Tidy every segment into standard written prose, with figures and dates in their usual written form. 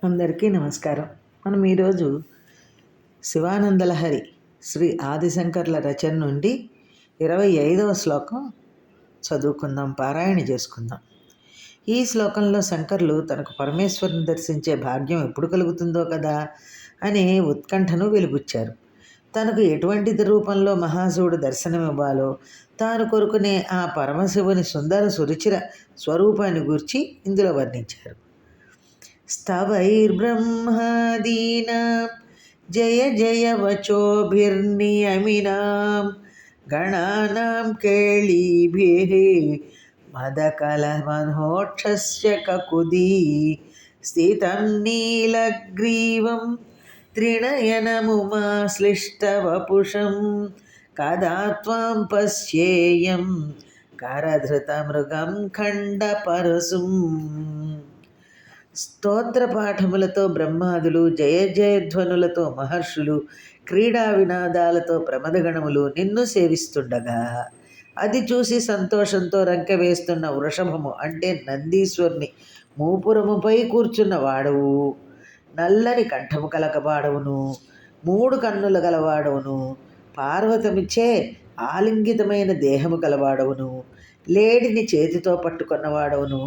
అందరికీ నమస్కారం. మనం ఈరోజు శివానందలహరి శ్రీ ఆదిశంకర్ల రచన నుండి 25వ శ్లోకం చదువుకుందాం, పారాయణ చేసుకుందాం. ఈ శ్లోకంలో శంకర్లు తనకు పరమేశ్వరుని దర్శించే భాగ్యం ఎప్పుడు కలుగుతుందో కదా అని ఉత్కంఠను వెలిబుచ్చారు. తనకు ఎటువంటి రూపంలో మహాశివుడు దర్శనమివ్వాలో తాను కోరుకునే ఆ పరమశివుని సుందర సురుచిర స్వరూపాన్ని గూర్చి ఇందులో వర్ణించారు. स्तवैर्ब्रह्मादीनां जय जय वचोभिर्नियमिनां गणानां केळीभिः मदकलमनोक्षस्य ककुदी स्थितं नीलग्रीवं त्रिनयनमुमाश्लिष्टवपुषं कदा त्वां पश्येयं करधृतमृगं खण्डपरशुम्. స్తోత్రపాఠములతో బ్రహ్మాదులు, జయ జయధ్వనులతో మహర్షులు, క్రీడా వినాదాలతో ప్రమదగణములు నిన్ను సేవిస్తుండగా అది చూసి సంతోషంతో రంకె వేస్తున్న వృషభము అంటే నందీశ్వరుని మూపురముపై కూర్చున్న వాడవు, నల్లని కంఠము కలకవాడవును, 3 కన్నుల గలవాడవును, పార్వతమిచ్చే ఆలింగితమైన దేహము కలవాడవును, లేడిని చేతితో పట్టుకున్నవాడవును,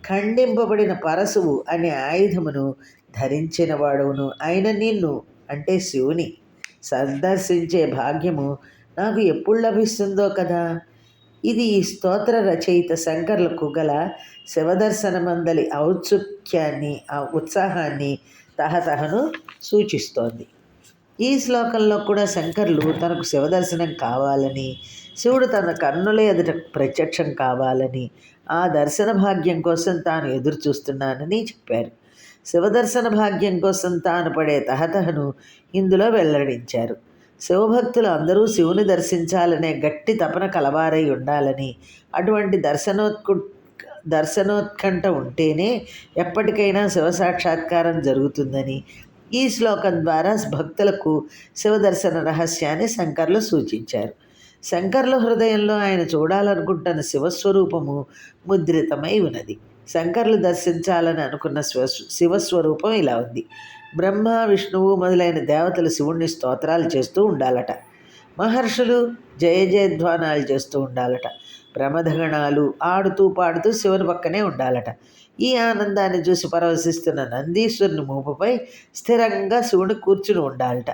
ఖండింపబడిన పరశువు అనే ఆయుధమును ధరించిన వాడవును అయిన నిన్ను అంటే శివుని సందర్శించే భాగ్యము నాకు ఎప్పుడు లభిస్తుందో కదా. ఇది ఈ స్తోత్ర రచయిత శంకర్లకు గల శివదర్శనమందలి ఔత్సుక్యాన్ని, ఉత్సాహాన్ని, తహతహను సూచిస్తోంది. ఈ శ్లోకంలో కూడా శంకర్లు తనకు శివదర్శనం కావాలని, శివుడు తన కన్నుల ఎదుట ప్రత్యక్షం కావాలని, ఆ దర్శన భాగ్యం కోసం తాను ఎదురు చూస్తున్నానని చెప్పారు. శివదర్శన భాగ్యం కోసం తాను పడే తహతహను ఇందులో వెల్లడించారు. శివభక్తులు అందరూ శివుని దర్శించాలనే గట్టి తపన కలవారై ఉండాలని, అటువంటి దర్శనోత్కంఠ ఉంటేనే ఎప్పటికైనా శివ సాక్షాత్కారం జరుగుతుందని ఈ శ్లోకం ద్వారా భక్తులకు శివదర్శన రహస్యాన్ని శంకర్లు సూచించారు. శంకర్ల హృదయంలో ఆయన చూడాలనుకుంటున్న శివస్వరూపము ముద్రితమై ఉన్నది. శంకర్లు దర్శించాలని అనుకున్న శివస్వరూపం ఇలా ఉంది. బ్రహ్మ, విష్ణువు మొదలైన దేవతలు శివుణ్ణి స్తోత్రాలు చేస్తూ ఉండాలట. మహర్షులు జయ జయధ్వానాలు చేస్తూ ఉండాలట. ప్రమథగణాలు ఆడుతూ పాడుతూ శివుని పక్కనే ఉండాలట. ఈ ఆనందాన్ని చూసి పరవశిస్తున్న నందీశ్వరుని మూపుపై స్థిరంగా శివుడు కూర్చుని ఉండాలట.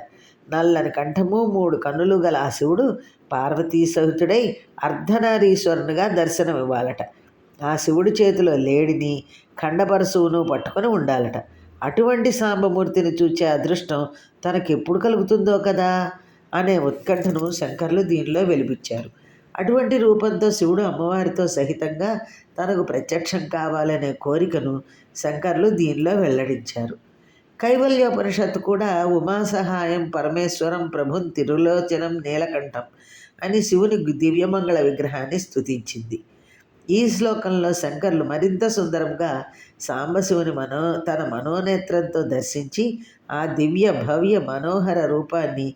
నల్లని కంఠము, 3 కన్నులు గల ఆ శివుడు పార్వతీ సహితుడై అర్ధనారీశ్వరునిగా దర్శనమివ్వాలట. ఆ శివుడి చేతిలో లేడిని, ఖండపరశువును పట్టుకొని ఉండాలట. అటువంటి సాంబమూర్తిని చూచే అదృష్టం తనకెప్పుడు కలుగుతుందో కదా అనే ఉత్కంఠను శంకర్లు దీనిలో వెలిబుచ్చారు. అటువంటి రూపంతో శివుడు అమ్మవారితో సహితంగా తనకు ప్రత్యక్షం కావాలనే కోరికను శంకర్లు దీనిలో వెల్లడించారు. కైవల్యోపనిషత్తు కూడా ఉమాసహాయం పరమేశ్వరం ప్రభుం తిరులోచనం నీలకంఠం అని శివుని దివ్యమంగళ విగ్రహాన్ని స్తుతించింది. ఈ శ్లోకంలో శంకర్లు మరింత సుందరంగా సాంబశివుని తన మనోనేత్రంతో దర్శించి ఆ దివ్య భవ్య మనోహర రూపాన్ని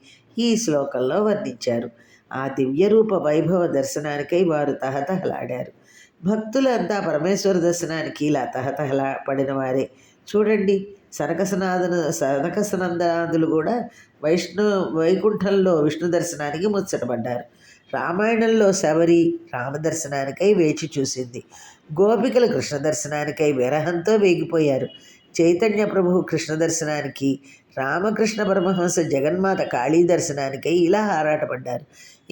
ఈ శ్లోకంలో వర్ణించారు. ఆ దివ్య రూప వైభవ దర్శనానికై వారు తహతహలాడారు. భక్తులంతా పరమేశ్వర దర్శనానికి ఇలా తహతహలా పడిన వారే. చూడండి, సనకసనందనాదులు కూడా వైకుంఠంలో విష్ణు దర్శనానికి ముచ్చటపడ్డారు. రామాయణంలో శబరి రామదర్శనానికై వేచి చూసింది. గోపికలు కృష్ణ దర్శనానికై విరహంతో వేగిపోయారు. చైతన్య ప్రభువు కృష్ణ దర్శనానికి, రామకృష్ణ పరమహంస జగన్మాత కాళీ దర్శనానికై ఇలా ఆరాటపడ్డారు.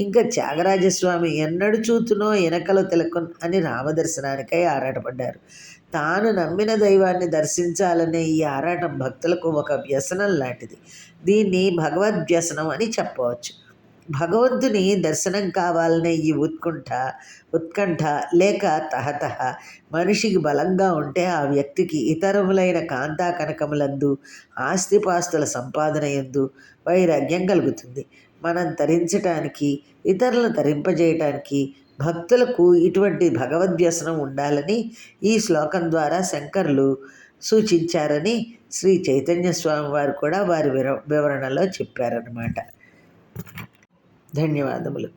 ఇంకా త్యాగరాజస్వామి ఎన్నడు చూతునో ఎనకలో తిలకం అని రామదర్శనానికై ఆరాటపడ్డారు. తాను నమ్మిన దైవాన్ని దర్శించాలనే ఈ ఆరాటం భక్తులకు ఒక వ్యసనం లాంటిది. దీన్ని భగవద్వ్యసనం అని చెప్పవచ్చు. భగవంతుని దర్శనం కావాలనే ఈ ఉత్కంఠ లేక తహతహ మనిషికి బలంగా ఉంటే ఆ వ్యక్తికి ఇతరములైన కాంతా కనకములందు, ఆస్తిపాస్తుల సంపాదన యందు వైరాగ్యం కలుగుతుంది. మనం తరించటానికి, ఇతరులను తరింపజేయటానికి భక్తులకు ఇటువంటి భగవద్వ్యసనం ఉండాలని ఈ శ్లోకం ద్వారా శంకర్లు సూచించారని శ్రీ చైతన్య స్వామి వారు కూడా వారి వివరణలో చెప్పారన్నమాట. ధన్యవాదములు.